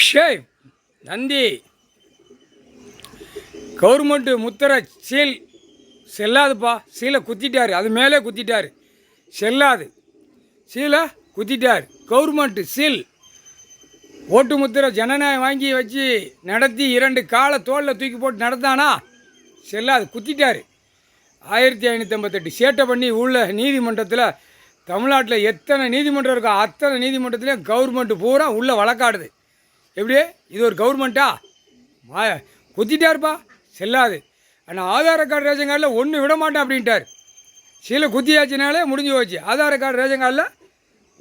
ஷேய் Nandi government முத்திரை seal செல்லாதுப்பா. சீலை குத்திட்டார், அது மேலே குத்திட்டார், செல்லாது. சீலை குத்திட்டார். கவர்மெண்ட்டு சீல் ஓட்டு முத்திரை ஜனநாயகம் வாங்கி வச்சு நடத்தி 2 காலை தோளில் தூக்கி போட்டு நடத்தானா, செல்லாது, குத்திட்டார். 1558 சேட்டை பண்ணி உள்ள நீதிமன்றத்தில், தமிழ்நாட்டில் எத்தனை நீதிமன்றம் இருக்கோ அத்தனை நீதிமன்றத்துலேயும் கவர்மெண்ட்டு பூரா உள்ளே வழக்காடுது. எப்படி இது ஒரு கவர்மெண்ட்டா? குத்திட்டாருப்பா, செல்லாது. ஆனால் ஆதார கார்டு ரேஷன் கார்டில் ஒன்று விட மாட்டேன் அப்படின்ட்டார். சீலை குத்தியாச்சுனாலே முடிஞ்சு போச்சு. ஆதார கார்டு ரேஷன் கார்டில்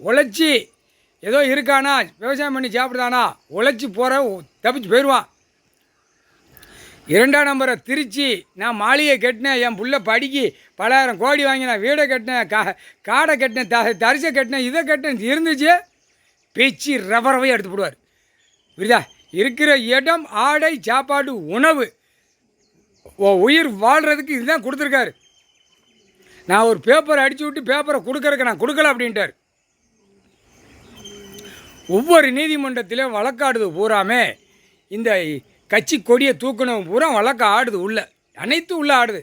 உழைச்சி ஏதோ இருக்கானா, விவசாயம் பண்ணி சாப்பிடுதானா, உழைச்சி போகிற தப்பிச்சு போயிடுவான். 2ஆம் நம்பரை திருச்சி, நான் மாளிகை கட்டினேன், என் புள்ள படிக்கி பலாயிரம் கோடி வாங்கினேன், வீடை கட்டினேன், காடை கட்டினேன், தரிசை கட்டினேன், இதை கட்டினேன் இருந்துச்சு, பேச்சு ரவரவையை எடுத்து போடுவார். புரியுதா? இருக்கிற இடம், ஆடை, சாப்பாடு, உணவு, உயிர் வாழ்கிறதுக்கு இதுதான் கொடுத்துருக்காரு. நான் ஒரு பேப்பரை அடித்து விட்டு பேப்பரை கொடுக்கறதுக்கு நான் கொடுக்கல அப்படின்ட்டார். ஒவ்வொரு நீதிமன்றத்திலையும் வழக்காடுது பூராமே இந்த கட்சி கொடியை தூக்கணும் பூரா வழக்க ஆடுது, உள்ள அனைத்தும் உள்ளே ஆடுது.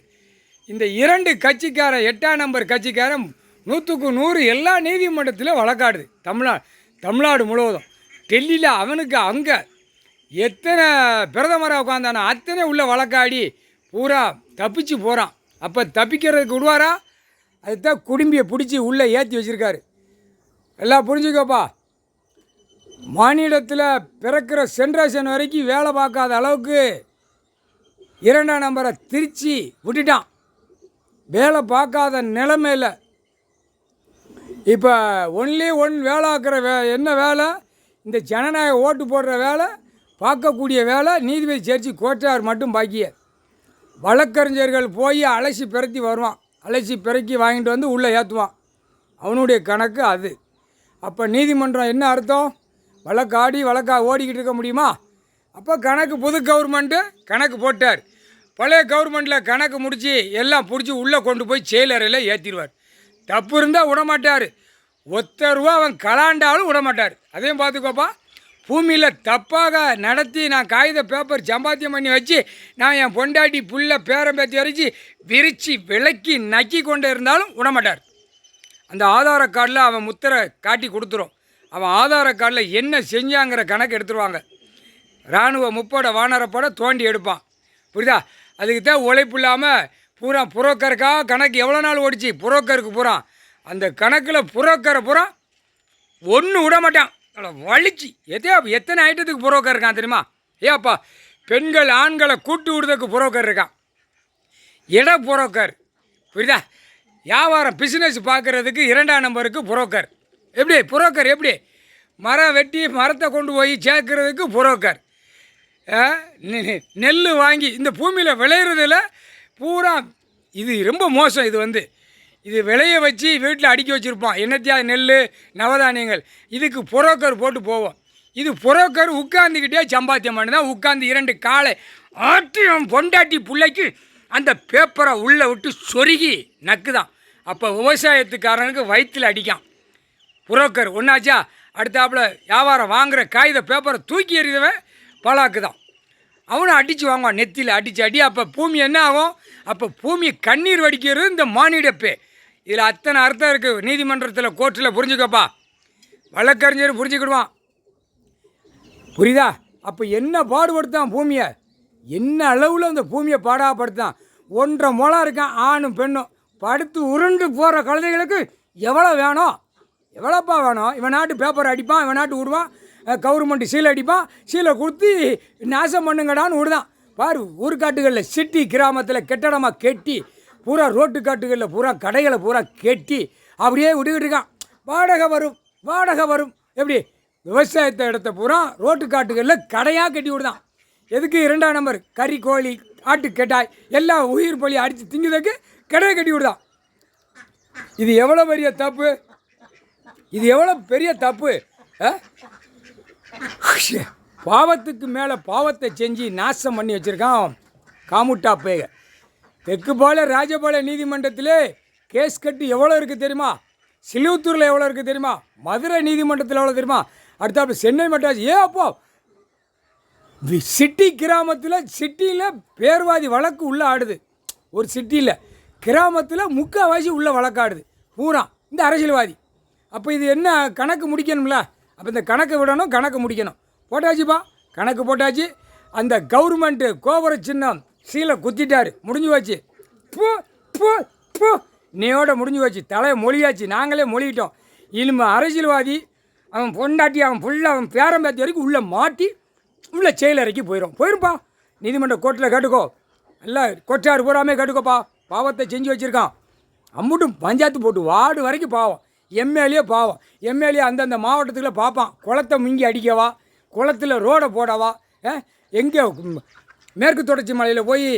இந்த 2 கட்சிக்காரன் 8ஆம் நம்பர் கட்சிக்காரன் 100க்கு 100 எல்லா நீதிமன்றத்திலும் வழக்காடுது. தமிழ்நாடு முழுவதும். டெல்லியில் அவனுக்கு அங்கே எத்தனை பிரதமராக உட்காந்தானோ அத்தனை உள்ள வழக்காடி பூரா தப்பிச்சு போகிறான். அப்போ தப்பிக்கிறதுக்கு விடுவாரா? அதுதான் குடும்பியை பிடிச்சி உள்ளே ஏற்றி வச்சுருக்காரு. எல்லாம் புரிஞ்சுக்கப்பா. மாநிலத்தில் பிறக்கிற சென்ட்ரேஷன் வரைக்கும் வேலை பார்க்காத அளவுக்கு 2ஆம் நம்பரை திருச்சி விட்டுட்டான். வேலை பார்க்காத நிலைமையில் இப்போ ஒன்லி ஒன் வேலை ஆக்கிற என்ன வேலை? இந்த ஜனநாயக ஓட்டு போடுற வேலை, பார்க்கக்கூடிய வேலை நீதிபதி ஜட்ஜி கோட்டார் மட்டும் பாக்கிய. வழக்கறிஞர்கள் போய் அலசி பிறத்தி வருவான், அலசி பிறக்கி வாங்கிட்டு வந்து உள்ளே ஏற்றுவான். அவனுடைய கணக்கு அது. அப்போ நீதிமன்றம் என்ன அர்த்தம்? வழக்காடி ஓடிக்கிட்டு இருக்க முடியுமா? அப்போ கணக்கு புது கவர்மெண்ட்டு கணக்கு போட்டார். பழைய கவர்மெண்ட்டில் கணக்கு முடித்து எல்லாம் பிடிச்சி உள்ளே கொண்டு போய் செயலறையில் ஏற்றிடுவார். தப்பு இருந்தால் விடமாட்டார். ரூபா அவன் கலாண்டாலும் விடமாட்டார். அதையும் பார்த்துக்கோப்பா. பூமியில் தப்பாக நடத்தி நான் காகித பேப்பர் சம்பாத்தியம் பண்ணி வச்சு நான் என் பொண்டாட்டி புள்ள பேரம்பேத்தி வரைச்சி விரித்து விளக்கி நக்கி கொண்டு இருந்தாலும் விடமாட்டார். அந்த ஆதார கார்டில் அவன் முத்திரை காட்டி கொடுத்துரும். அவன் ஆதார கார்டில் என்ன செஞ்சாங்கிற கணக்கு எடுத்துருவாங்க. இராணுவ முப்படை வானரப்படை தோண்டி எடுப்பான். புரியுதா? அதுக்கு தான் உழைப்பு இல்லாமல் பூரா புரோக்கருக்காக கணக்கு எவ்வளோ நாள் ஓடிச்சு புரோக்கருக்கு பூரா. அந்த கணக்கில் புரோக்கரை பூரா ஒன்று விட மாட்டான். வலிச்சு எத்தனை ஐட்டத்துக்கு புரோக்கர் இருக்கான் தெரியுமா? ஏப்பா, பெண்கள் ஆண்களை கூட்டு விடுறதுக்கு புரோக்கர் இருக்கான், இட புரோக்கர். புரியுதா? வியாபாரம் பிஸ்னஸ் பார்க்குறதுக்கு 2ஆம் நம்பருக்கு புரோக்கர். எப்படி புரோக்கர்? எப்படி மரம் வெட்டி மரத்தை கொண்டு போய் சேர்க்கறதுக்கு புரோக்கர். நெல் வாங்கி இந்த பூமியில் விளையிறதில் பூரா இது ரொம்ப மோசம். இது விளைய வச்சு வீட்டில் அடுக்கி வச்சுருப்போம். என்னத்தியா நெல் நவதானியங்கள். இதுக்கு புரோக்கர் போட்டு போவோம். இது புரோக்கர் உட்காந்துக்கிட்டே சம்பாத்தியம் பண்ணி தான் உட்காந்து 2 காலை ஆட்டி பொண்டாட்டி பிள்ளைக்கு அந்த பேப்பரை உள்ளே விட்டு சொருகி நக்குதான். அப்போ விவசாயத்துக்காரனுக்கு வயிற்றில் அடிக்கான் புரோக்கர். ஒன்றாச்சா? அடுத்தாப்புல வியாபாரம் வாங்குகிற காகித பேப்பரை தூக்கி எறிதவன் பலாக்கு தான். அவனை அடித்து வாங்குவான், நெத்தியில் அடி. அப்போ பூமி என்ன ஆகும்? அப்போ பூமி கண்ணீர் வடிக்கிறது இந்த மானிடப்பே. இதில் அத்தனை அர்த்தம் இருக்குது. நீதிமன்றத்தில் கோர்ட்டில் புரிஞ்சுக்கப்பா. வழக்கறிஞர் புரிஞ்சுக்கிடுவான். புரியுதா? அப்போ என்ன பாடுபடுத்தான் பூமியை, என்ன அளவில் அந்த பூமியை பாடாப்படுத்தான். 1.5 முழம் இருக்கான் ஆணும் பெண்ணும். படுத்து உருண்டு போகிற குழந்தைகளுக்கு எவ்வளோ வேணும்? எவ்வளோப்பா வேணும்? இவன் நாட்டு பேப்பர் அடிப்பான், இவன் நாட்டு விடுவான், கவர்மெண்ட்டு சீலை அடிப்பான், சீலை கொடுத்து நாசம் பண்ணுங்கடான்னு விடுதான். பாரு, ஊருக்காட்டுகளில் சிட்டி கிராமத்தில் கெட்டடமாக கெட்டி பூரா ரோட்டு காட்டுகளில் பூரா கடைகளை பூரா கெட்டி அப்படியே விட்டுக்கிட்டு இருக்கான். வாடகை வரும். எப்படி? விவசாயத்தை இடத்த பூரா ரோட்டு காட்டுகளில் கடையாக கட்டி விடுதான். எதுக்கு? 2ஆம் நம்பர் கறி, கோழி, ஆட்டு கெட்டாய் எல்லாம் உயிர் பலி அடித்து திங்குறதுக்கு கடையை கட்டி விடுதான். இது எவ்வளோ பெரிய தப்பு! இது எவ்வளோ பெரிய தப்பு! பாவத்துக்கு மேலே பாவத்தை செஞ்சு நாசம் பண்ணி வச்சுருக்கான் காமுட்டா பேக. தெற்கு போல ராஜபாளைய நீதிமன்றத்திலே கேஸ் கட்டு எவ்வளோ இருக்குது தெரியுமா? சிலுவத்தூரில் எவ்வளோ இருக்குது தெரியுமா? மதுரை நீதிமன்றத்தில் எவ்வளோ தெரியுமா? அடுத்தாப்புல சென்னை மெட்ராஸ் அப்போ சிட்டி சிட்டியில் பேர்வாதி வழக்கு உள்ளே ஆடுது. ஒரு சிட்டியில் கிராமத்தில் முக்கால்வாசி உள்ள வழக்காடுது பூரா இந்த அரசியல்வாதி. அப்போ இது என்ன கணக்கு முடிக்கணும்ல. அப்போ இந்த கணக்கு விடணும், கணக்கு முடிக்கணும். போட்டாச்சுப்பா, கணக்கு போட்டாச்சு. அந்த கவர்மெண்ட்டு கோபுர சின்னம் சீலை குத்திட்டாரு, முடிஞ்சு போச்சு. பூ பூ பூ நீயோட முடிஞ்சு போச்சு. தலையை மொழியாச்சு, நாங்களே மொழிகிட்டோம். இனிமே அரசியல்வாதி அவன் பொண்டாட்டி அவன் ஃபுல்லாக அவன் பேரம்பேத்தி வரைக்கும் உள்ளே மாட்டி உள்ளே செயல் இறக்கி போயிருப்பா. நீதிமன்ற கோர்ட்டில் கேட்டுக்கோ, நல்லா கொச்சாரு பூராமே கேட்டுக்கோப்பா. பாவத்தை செஞ்சு வச்சுருக்கான். அம்புட்டும் பஞ்சாயத்து போட்டு வார்டு வரைக்கும் பாவம். எம்எல்ஏ பாவம். எம்எல்ஏ அந்தந்த மாவட்டத்துக்குள்ள பார்ப்பான். குளத்தை முங்கி அடிக்கவா, குளத்தில் ரோடை போடவா, எங்கே மேற்கு தொடர்ச்சி மலையில் போய்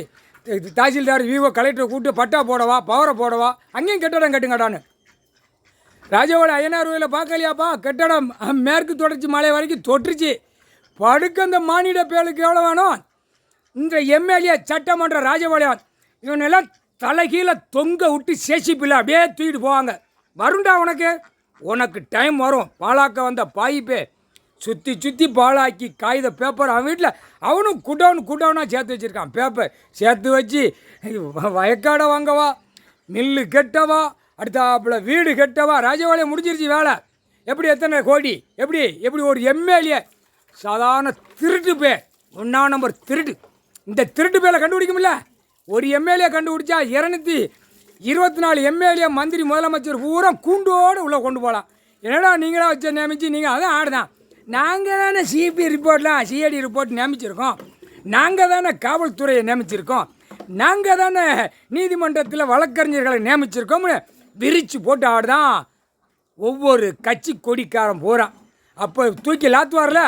தாசில்தார் விவோ கலெக்டரை கூப்பிட்டு பட்டா போடவா, பவரை போடவா, அங்கேயும் கட்டடம் கட்டுங்கடான்னு. ராஜவாடி ஐயனார் கோயிலில் பார்க்கலையாப்பா, கட்டடம் மேற்கு தொடர்ச்சி மலை வரைக்கும் தொட்டுருச்சு. படுக்க அந்த மானிட பேலுக்கு எவ்வளோ வேணும்? இந்த எம்எல்ஏ சட்டமன்ற ராஜபாளையம் இவனெல்லாம் தலைகீழ தொங்க விட்டு சேசிப்பில்லை அப்படியே தூக்கிட்டு போவாங்க. வருண்டா உனக்கு டைம் வரும். பாலாக்க வந்த பாயிப்பே சுற்றி பாலாக்கி காகித பேப்பர் அவன் வீட்டில் அவனும் குடவுனாக சேர்த்து வச்சுருக்கான். பேப்பர் சேர்த்து வச்சு வயக்காடை வாங்கவா, மில்லு கெட்டவா, அடுத்தாப்புல வீடு கெட்டவா. ராஜபாளையம் முடிஞ்சிருச்சு வேலை. எப்படி எத்தனை கோடி? எப்படி ஒரு எம்எல்ஏ சாதாரண திருட்டு பேர் 1ஆம் நம்பர் திருட்டு. இந்த திருட்டு பேரை கண்டுபிடிக்கும்ல. ஒரு எம்எல்ஏ கண்டுபிடிச்சா 224 எம்எல்ஏ மந்திரி முதலமைச்சர் பூரா கூண்டோடு உள்ளே கொண்டு போகலாம். என்னடா நீங்களா வச்ச நியமிச்சு நீங்கள் அதான் ஆடுதான். நாங்கள் தானே சிபி ரிப்போர்ட்லாம் சிஐடி ரிப்போர்ட் நியமிச்சிருக்கோம். நாங்கள் தானே காவல்துறையை நியமிச்சிருக்கோம். நாங்கள் தானே நீதிமன்றத்தில் வழக்கறிஞர்களை நியமிச்சிருக்கோம்னு விரித்து போட்டு ஆடுதான் ஒவ்வொரு கட்சி கொடிக்காரன் போகிறான். அப்போ தூக்கி லாத்துவார்ல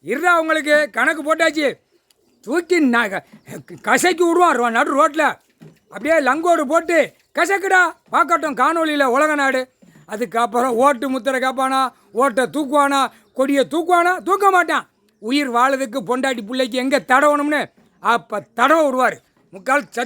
இருடா, அவங்களுக்கு கணக்கு போட்டாச்சு. தூக்கி கசைக்கு விடுவான் நடு ரோட்டில். அப்படியே லங்கோடு போட்டு கசக்குடா பார்க்கட்டும் காணொலியில் உலக நாடு. அதுக்கப்புறம் ஓட்டு முத்திரை காப்பானா, ஓட்டை தூக்குவானா, கொடியை தூக்குவானா, தூக்க மாட்டான். உயிர் வாழதுக்கு பொண்டாட்டி பிள்ளைக்கு எங்கே தடவணும்னு அப்போ தடவை விடுவார். முக்கால் சத்தியம்.